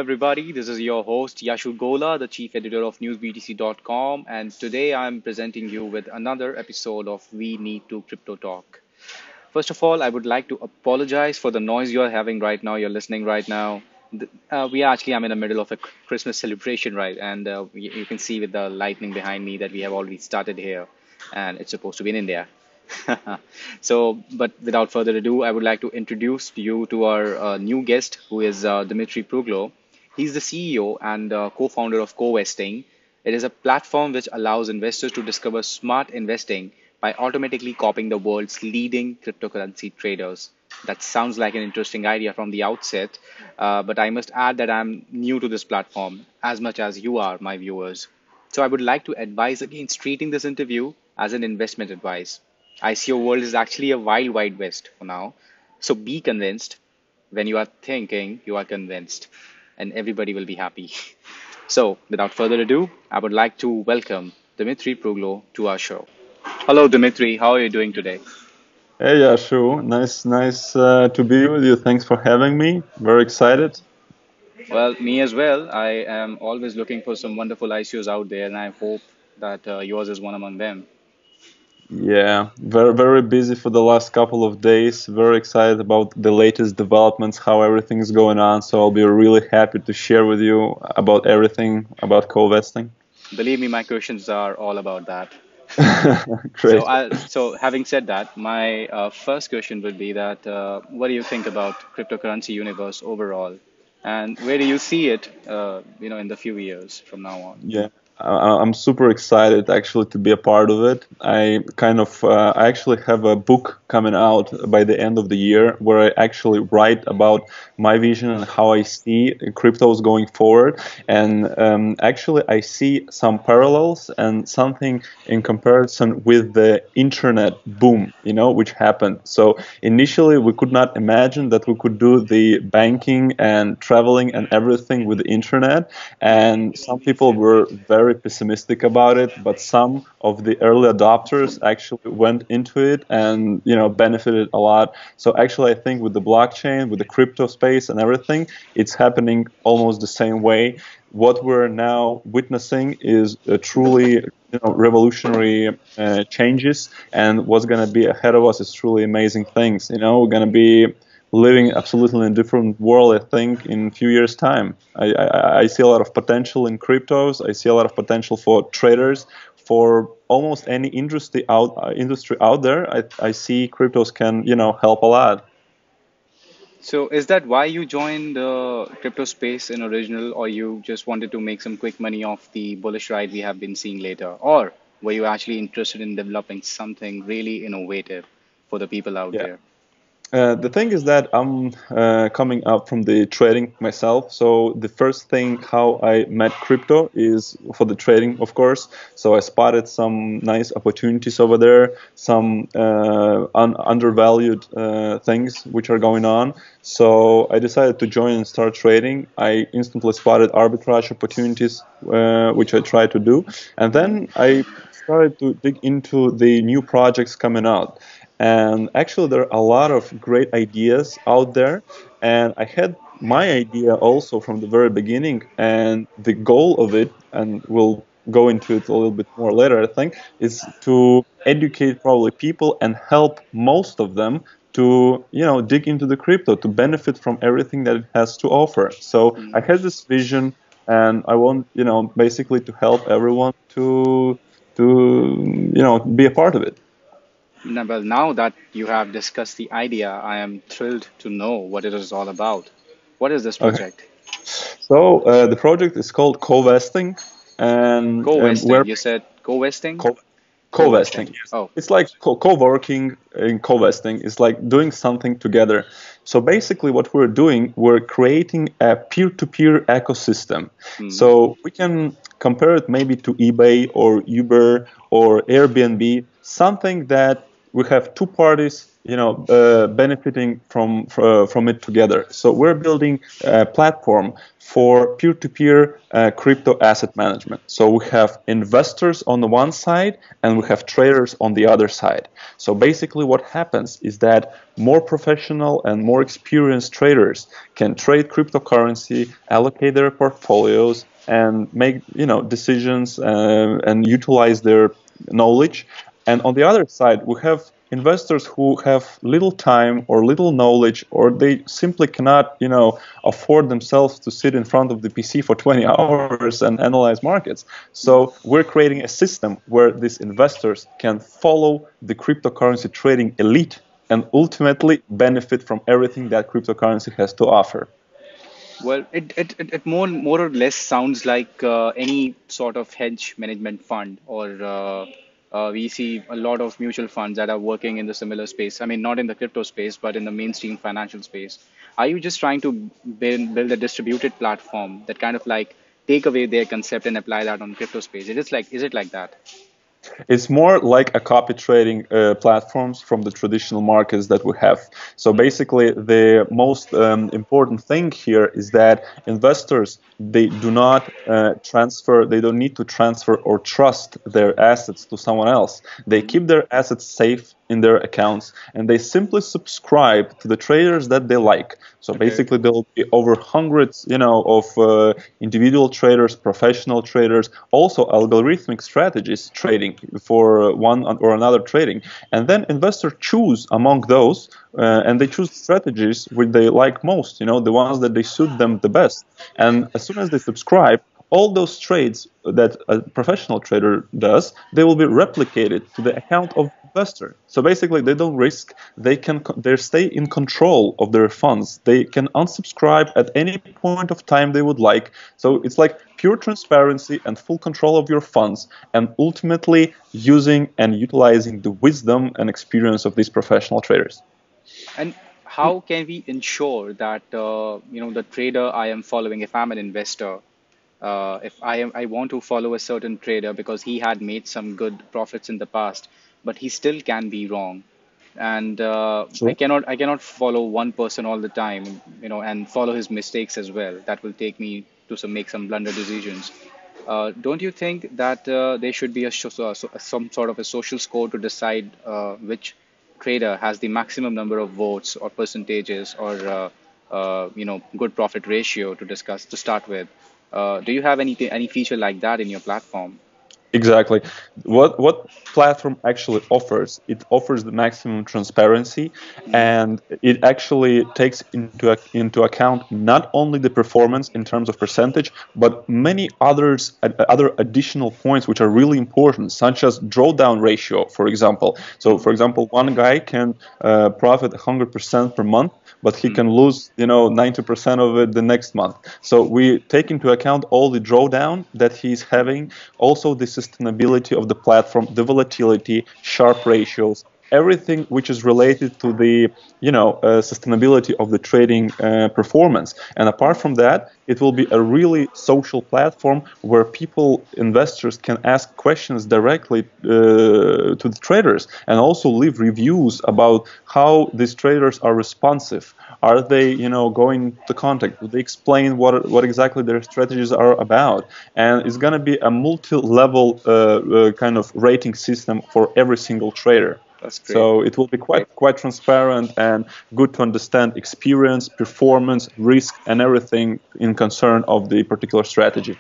everybody. This is your host, Yashu Gola, the chief editor of NewsBTC.com, and today I'm presenting you with another episode of We Need to Crypto Talk. First of all, I would like to apologize for the noise you're having right now, you're listening right now. I'm in the middle of a Christmas celebration, right? And you can see with the lightning behind me that we have already started here, and it's supposed to be in India. But without further ado, I would like to introduce you to our new guest, who is Dmitry Pruglo. He's the CEO and co-founder of Covesting. It is a platform which allows investors to discover smart investing by automatically copying the world's leading cryptocurrency traders. That sounds like an interesting idea from the outset, but I must add that I'm new to this platform as much as you are, my viewers. So I would like to advise against treating this interview as an investment advice. ICO world is actually a wild, wide west for now. So be convinced. When you are thinking, you are convinced, and everybody will be happy. So without further ado, I would like to welcome Dmitry Pruglo to our show. Hello, Dimitri. How are you doing today? Hey, Yashu. Nice to be with you. Thanks for having me. Very excited. Well, me as well. I am always looking for some wonderful ICOs out there, and I hope that yours is one among them. Yeah, very busy for the last couple of days. Very excited about the latest developments, how everything's going on. So I'll be really happy to share with you about everything about co-vesting. Believe me, my questions are all about that. Great. So having said that, my first question would be that what do you think about cryptocurrency universe overall, and where do you see it, in the few years from now on? Yeah, I'm super excited actually to be a part of it. I actually have a book coming out by the end of the year where I actually write about my vision and how I see cryptos going forward. And actually, I see some parallels and something in comparison with the internet boom, which happened. So initially, we could not imagine that we could do the banking and traveling and everything with the internet. And some people were very pessimistic about it, but some of the early adopters actually went into it and benefited a lot. So actually, I think with the blockchain, with the crypto space and everything, it's happening almost the same way. What we're now witnessing is a truly revolutionary changes, and what's going to be ahead of us is truly amazing things. We're going to be living absolutely in a different world, I think, in a few years' time. I see a lot of potential in cryptos. I see a lot of potential for traders. For almost any industry out there, I see cryptos can, help a lot. So is that why you joined the crypto space in original, or you just wanted to make some quick money off the bullish ride we have been seeing later, or were you actually interested in developing something really innovative for the people out Yeah. there? The thing is that I'm coming up from the trading myself. So the first thing how I met crypto is for the trading, of course. So I spotted some nice opportunities over there, some undervalued things which are going on. So I decided to join and start trading. I instantly spotted arbitrage opportunities, which I tried to do. And then I started to dig into the new projects coming out. And actually, there are a lot of great ideas out there. And I had my idea also from the very beginning. And the goal of it, and we'll go into it a little bit more later, I think, is to educate probably people and help most of them to dig into the crypto, to benefit from everything that it has to offer. So I had this vision, and I want basically to help everyone to be a part of it. Well, now that you have discussed the idea, I am thrilled to know what it is all about. What is this Okay. project? So the project is called Covesting, and Co-vesting. we're You said co-vesting? co- co-vesting. Co-vesting. Yes. Oh, It's like co-working in co-vesting. It's like doing something together. So basically, what we're doing, we're creating a peer-to-peer ecosystem. So we can compare it maybe to eBay or Uber or Airbnb, something that we have two parties, benefiting from it together. So we're building a platform for peer-to-peer crypto asset management. So we have investors on the one side and we have traders on the other side. So basically what happens is that more professional and more experienced traders can trade cryptocurrency, allocate their portfolios, and make decisions and utilize their knowledge. And on the other side, we have investors who have little time or little knowledge, or they simply cannot, afford themselves to sit in front of the PC for 20 hours and analyze markets. So we're creating a system where these investors can follow the cryptocurrency trading elite and ultimately benefit from everything that cryptocurrency has to offer. Well, it more or less sounds like any sort of hedge management fund, or we see a lot of mutual funds that are working in the similar space. I mean, not in the crypto space, but in the mainstream financial space. Are you just trying to build a distributed platform that kind of like take away their concept and apply that on crypto space? Is it like that? It's more like a copy trading platforms from the traditional markets that we have. So basically, the most important thing here is that investors, they do not transfer, they don't need to transfer or trust their assets to someone else. They keep their assets safe in their accounts and they simply subscribe to the traders that they like. So Okay. basically there will be over hundreds, of individual traders, professional traders, also algorithmic strategies trading for one or another trading. And then investors choose among those and they choose strategies which they like most, the ones that they suit them the best. And as soon as they subscribe, all those trades that a professional trader does, they will be replicated to the account of investor. So basically, they don't risk. They stay in control of their funds. They can unsubscribe at any point of time they would like. So it's like pure transparency and full control of your funds, and ultimately using and utilizing the wisdom and experience of these professional traders. And how can we ensure that the trader I am following, if I'm an investor, if I want to follow a certain trader because he had made some good profits in the past, but he still can be wrong, and Sure. I cannot follow one person all the time, and follow his mistakes as well. That will take me to make some blunder decisions. Don't you think that there should be some sort of a social score to decide which trader has the maximum number of votes or percentages, or good profit ratio to discuss to start with? Do you have any feature like that in your platform? Exactly. What platform actually offers? It offers the maximum transparency, and it actually takes into account not only the performance in terms of percentage, but many other additional points which are really important, such as drawdown ratio, for example. So, for example, one guy can profit 100% per month, but he can lose, 90% of it the next month. So we take into account all the drawdown that he's having, also the sustainability of the platform, the volatility, Sharpe ratios, everything which is related to the sustainability of the trading performance. And apart from that, it will be a really social platform where people, investors, can ask questions directly to the traders and also leave reviews about how these traders are responsive. Are they, going to contact? Do they explain what exactly their strategies are about? And it's going to be a multi-level kind of rating system for every single trader. That's great. So it will be Great. quite transparent and good to understand experience, performance, risk, and everything in concern of the particular strategy.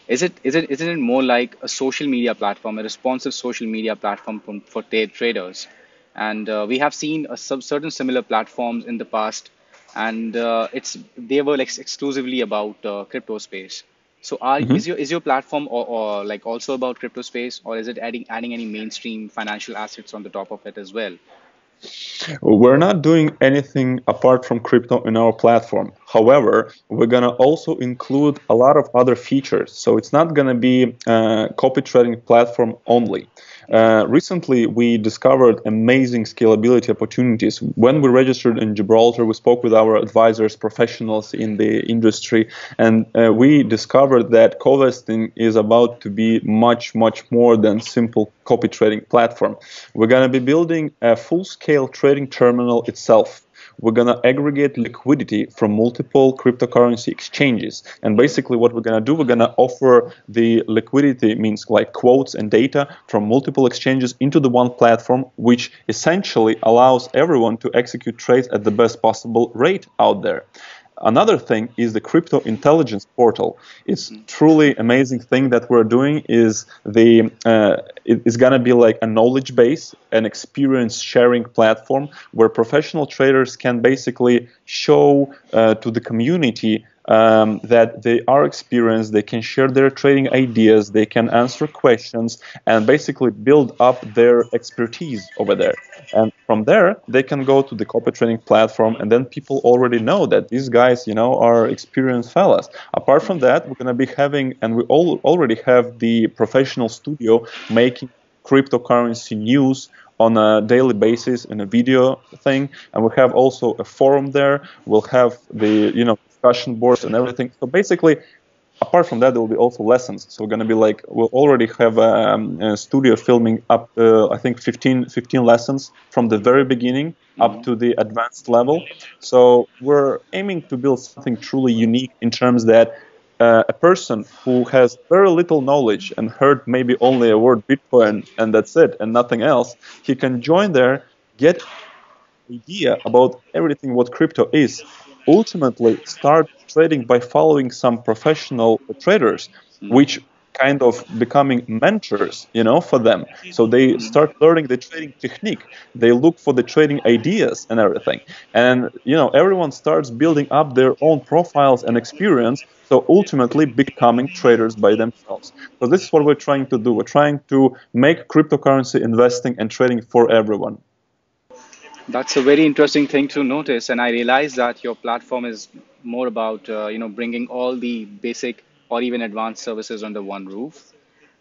Isn't it more like a social media platform, a responsive social media platform for traders? And we have seen certain similar platforms in the past, and they were like exclusively about crypto space. So Mhm. is your platform, or like also about crypto space, or is it adding any mainstream financial assets on the top of it as well? We're not doing anything apart from crypto in our platform. However, we're going to also include a lot of other features. So it's not going to be a copy trading platform only. Recently, we discovered amazing scalability opportunities. When we registered in Gibraltar, we spoke with our advisors, professionals in the industry, and we discovered that Covesting is about to be much, much more than simple copy trading platform. We're going to be building a full-scale trading terminal itself. We're going to aggregate liquidity from multiple cryptocurrency exchanges. And basically what we're going to do, we're going to offer the liquidity, means like quotes and data from multiple exchanges into the one platform, which essentially allows everyone to execute trades at the best possible rate out there. Another thing is the crypto intelligence portal. It's truly amazing thing that we're doing is it's gonna be like a knowledge base, an experience sharing platform where professional traders can basically show to the community that they are experienced, they can share their trading ideas, they can answer questions, and basically build up their expertise over there. And from there, they can go to the copy trading platform, and then people already know that these guys, are experienced fellas. Apart from that, we're going to be having, and we already have the professional studio making cryptocurrency news on a daily basis in a video thing, and we have also a forum there. We'll have the discussion boards and everything. So basically, apart from that, there will be also lessons. So we're going to be like, we'll already have a studio filming up, I think, 15 lessons from the very beginning up to the advanced level. So we're aiming to build something truly unique in terms that a person who has very little knowledge and heard maybe only a word Bitcoin and that's it and nothing else, he can join there, get idea about everything what crypto is, ultimately start trading by following some professional traders, which kind of becoming mentors, for them. So they start learning the trading technique. They look for the trading ideas and everything. And, everyone starts building up their own profiles and experience. So ultimately becoming traders by themselves. So this is what we're trying to do. We're trying to make cryptocurrency investing and trading for everyone. That's a very interesting thing to notice, and I realize that your platform is more about bringing all the basic or even advanced services under one roof.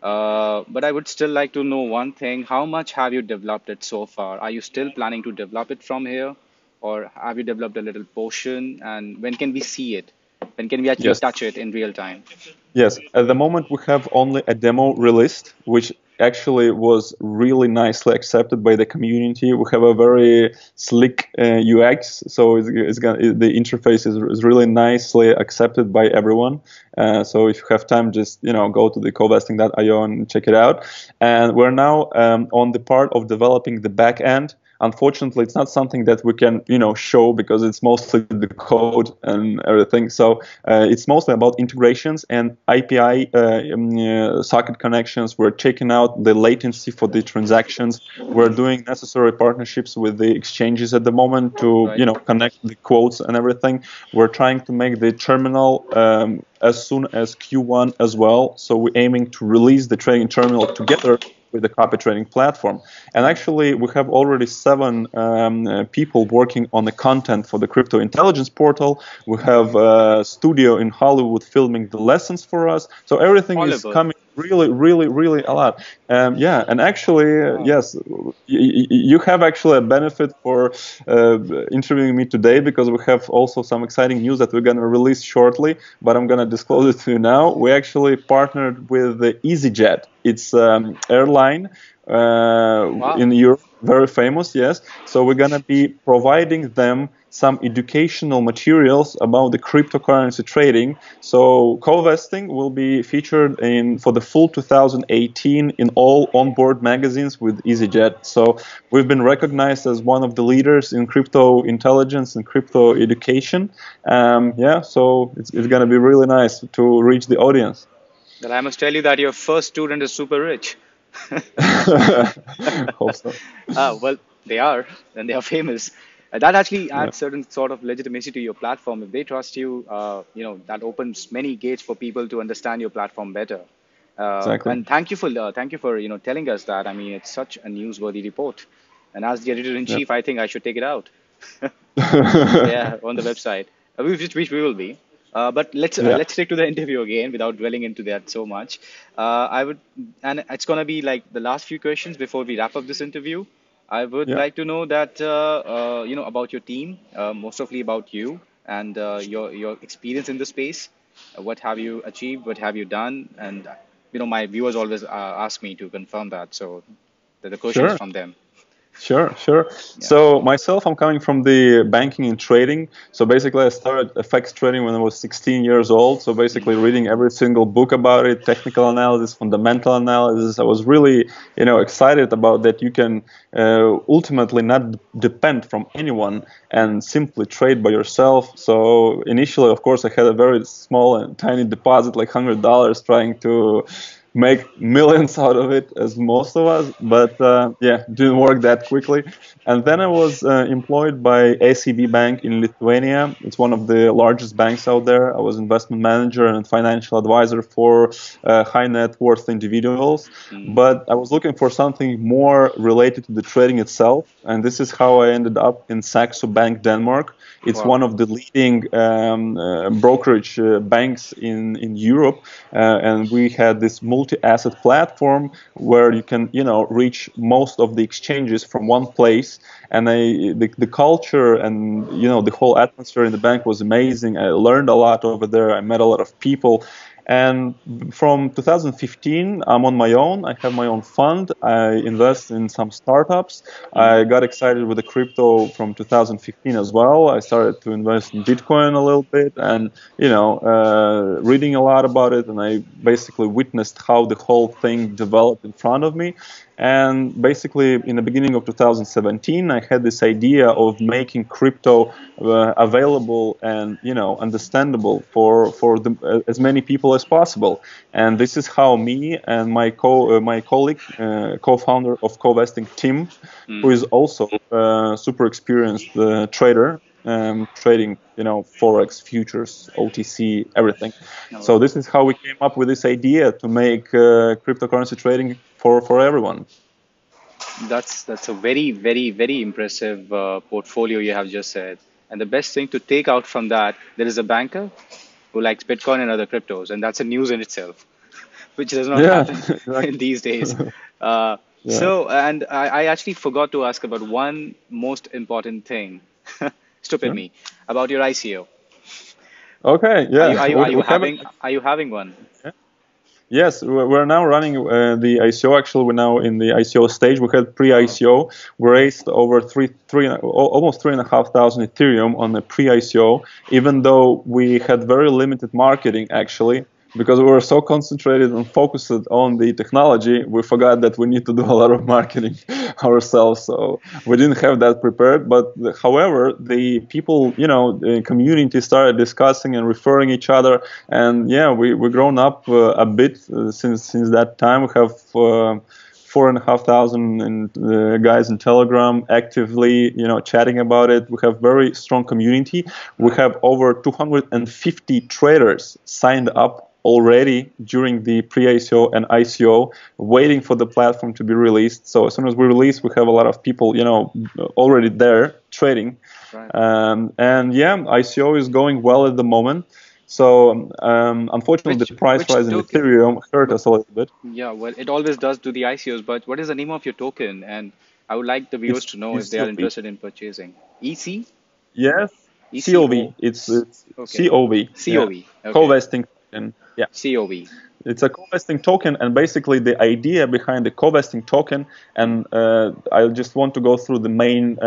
But I would still like to know one thing: how much have you developed it so far? Are you still planning to develop it from here, or have you developed a little portion? And when can we see it? When can we actually Yes. touch it in real time? Yes, at the moment we have only a demo released, which actually was really nicely accepted by the community. We have a very slick UX, so the interface is really nicely accepted by everyone. So if you have time, just go to the covesting.io and check it out. And we're now on the part of developing the back end. Unfortunately, it's not something that we can, show because it's mostly the code and everything. So it's mostly about integrations and API socket connections. We're checking out the latency for the transactions. We're doing necessary partnerships with the exchanges at the moment to, Right. connect the quotes and everything. We're trying to make the terminal as soon as Q1 as well. So we're aiming to release the trading terminal together with the copy trading platform. And actually, we have already 7 people working on the content for the crypto intelligence portal. We have a studio in Hollywood filming the lessons for us. So everything is Hollywood. coming really, really, really a lot. Yeah, and actually, Wow. yes, you have actually a benefit for interviewing me today because we have also some exciting news that we're going to release shortly, but I'm going to disclose it to you now. We actually partnered with the EasyJet. It's airline Wow. in Europe, very famous, yes. So we're going to be providing them some educational materials about the cryptocurrency trading. So Covesting will be featured for the full 2018 in all onboard magazines with EasyJet. So we've been recognized as one of the leaders in crypto intelligence and crypto education. Yeah, so it's going to be really nice to reach the audience. But I must tell you that your first student is super rich. Hope so. Well, they are, and they are famous. That actually Yeah, adds certain sort of legitimacy to your platform. If they trust you, that opens many gates for people to understand your platform better. exactly. And thank you for telling us that. I mean, it's such a newsworthy report. And as the editor in Yep. chief, I think I should take it out. Yeah, on the website, which we will be. But Yeah. let's stick to the interview again without dwelling into that so much. I would, and it's gonna be like the last few questions before we wrap up this interview. I would Yeah. like to know that about your team, mostly about you and your experience in the space. What have you achieved? What have you done? And my viewers always ask me to confirm that, so the question is Sure. from them. Sure, sure. Yeah. So myself, I'm coming from the banking and trading. So basically, I started FX trading when I was 16 years old. So basically, reading every single book about it, technical analysis, fundamental analysis. I was really, excited about that. You can ultimately not depend from anyone and simply trade by yourself. So initially, of course, I had a very small and tiny deposit, like $100, trying to make millions out of it as most of us, but yeah, didn't work that quickly. And then I was employed by ACB Bank in Lithuania. It's one of the largest banks out there. I was investment manager and financial advisor for high net worth individuals, Mm. but I was looking for something more related to the trading itself, and this is how I ended up in Saxo Bank, Denmark. It's Wow. one of the leading brokerage banks in Europe, and we had this multi-asset platform where you can, reach most of the exchanges from one place. And the culture and the whole atmosphere in the bank was amazing. I learned a lot over there. I met a lot of people. And from 2015, I'm on my own. I have my own fund. I invest in some startups. I got excited with the crypto from 2015 as well. I started to invest in Bitcoin a little bit and, reading a lot about it. And I basically witnessed how the whole thing developed in front of me. And basically, in the beginning of 2017, I had this idea of making crypto available and understandable for as many people as possible. And this is how me and my colleague, co-founder of Covesting, Tim, who is also a super experienced trader, trading forex, futures, OTC, everything. All So right. this is how we came up with this idea to make cryptocurrency trading for everyone. That's a very, very, very impressive portfolio you have just said. And the best thing to take out from that, there is a banker who likes Bitcoin and other cryptos, and that's a news in itself, which does not Yeah, happen in exactly. these days. Uh, Yeah, and I actually forgot to ask about one most important thing. Stupid sure. me, about your ICO. Okay, Are you yeah, are you are we you haven't. having one? Yes, we're now running the ICO. Actually, we're now in the ICO stage. We had Oh, pre-ICO. We raised over almost 3,500 Ethereum on the pre-ICO. Even though we had very limited marketing, actually, because we were so concentrated and focused on the technology, we forgot that we need to do a lot of marketing ourselves. So we didn't have that prepared. But however, the people, the community started discussing and referring each other, and yeah, we grown up a bit since that time. We have 4,500 guys in Telegram actively, chatting about it. We have very strong community. We right. have over 250 traders signed up already during the pre-ICO and ICO, waiting for the platform to be released. So as soon as we release, we have a lot of people, already there trading. Right. And yeah, ICO is going well at the moment. So unfortunately, the price Which rise in token? Ethereum hurt But us a little bit. yeah, well, it always does to the ICOs. But what is the name of your token? And I would like the viewers It's to know if they are UCOV. interested in purchasing. EC? Yes, ECO? COV. It's Okay. COV. Yeah, COV. Okay. co-vesting token. Yeah. COV. It's a co-vesting token, and basically the idea behind the co-vesting token, and I just want to go through the main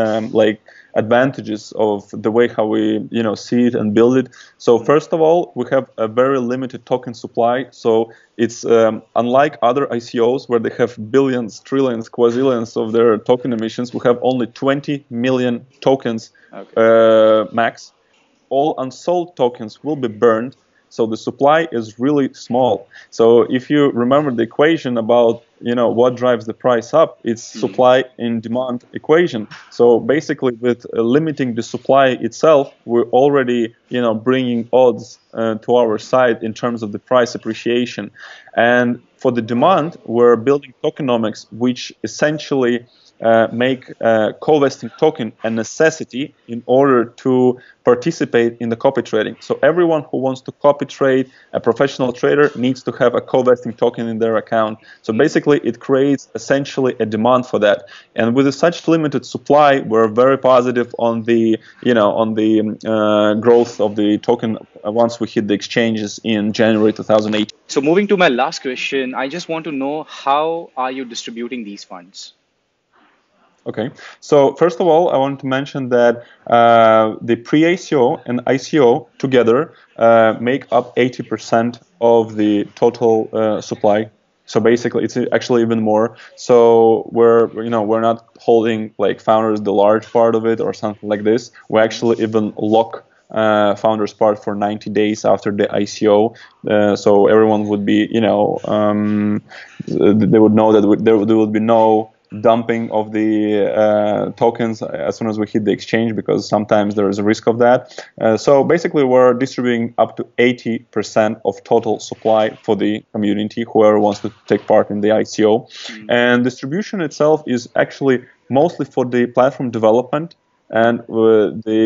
advantages of the way how we see it and build it. So first of all, we have a very limited token supply. So it's unlike other ICOs where they have billions, trillions, quadrillions of their token emissions. We have only 20 million tokens Okay. max. All unsold tokens will be burned. So the supply is really small. So if you remember the equation about what drives the price up, it's supply and demand equation. So basically, with limiting the supply itself, we're already bringing odds to our side in terms of the price appreciation. And for the demand, we're building tokenomics, which essentially make co-vesting token a necessity in order to participate in the copy trading. So everyone who wants to copy trade, a professional trader, needs to have a co-vesting token in their account. So basically, it creates essentially a demand for that. And with such limited supply, we're very positive on the growth of the token once we hit the exchanges in January 2018. So moving to my last question, I just want to know how are you distributing these funds? Okay, so first of all, I want to mention that the pre-ICO and ICO together make up 80% of the total supply. So basically, it's actually even more. So we're not holding like founders the large part of it or something like this. We actually even lock founders part for 90 days after the ICO. So everyone would be, they would know that there would be no dumping of the tokens as soon as we hit the exchange, because sometimes there is a risk of that. So basically, we're distributing up to 80% of total supply for the community, whoever wants to take part in the ICO. And distribution itself is actually mostly for the platform development. And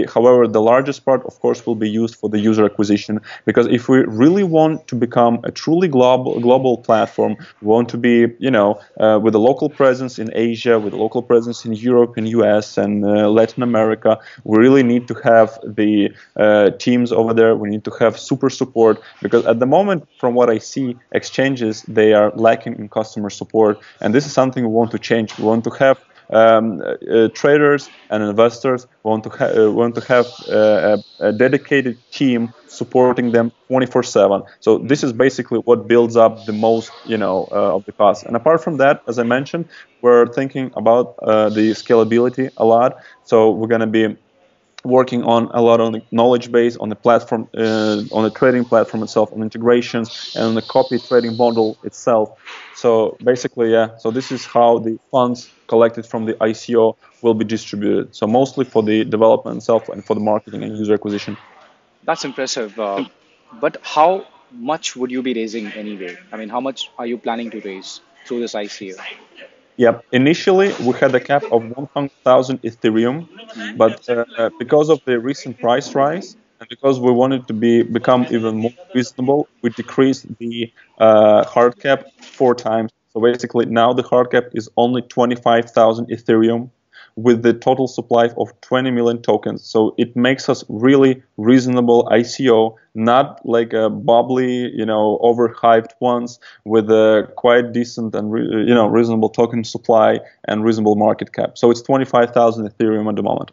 however, the largest part, of course, will be used for the user acquisition. Because if we really want to become a truly global platform, we want to be, with a local presence in Asia, with a local presence in Europe and US and Latin America, we really need to have the teams over there. We need to have super support, because at the moment, from what I see, exchanges, they are lacking in customer support. And this is something we want to change. We want to have traders and investors want to have a dedicated team supporting them 24/7. So this is basically what builds up the most, of the cost. And apart from that, as I mentioned, we're thinking about the scalability a lot. So we're going to be working on a lot on the knowledge base, on the platform, on the trading platform itself, on integrations, and on the copy trading model itself. So basically, yeah, so this is how the funds collected from the ICO will be distributed. So mostly for the development itself and for the marketing and user acquisition. That's impressive. But how much would you be raising anyway? I mean, how much are you planning to raise through this ICO? Yep. Initially, we had a cap of 100,000 Ethereum, but because of the recent price rise and because we wanted to become even more reasonable, we decreased the hard cap 4 times. So basically, now the hard cap is only 25,000 Ethereum with the total supply of 20 million tokens. So it makes us really reasonable ICO, not like a bubbly, overhyped ones, with a quite decent and reasonable token supply and reasonable market cap. So it's 25,000 Ethereum at the moment.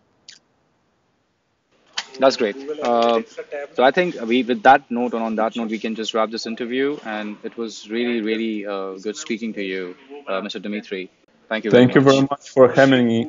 That's great. So I think with that note, and on that note, we can just wrap this interview. And it was really, really good speaking to you, Mr. Dimitri. Thank you very Thank you very much. much for having me.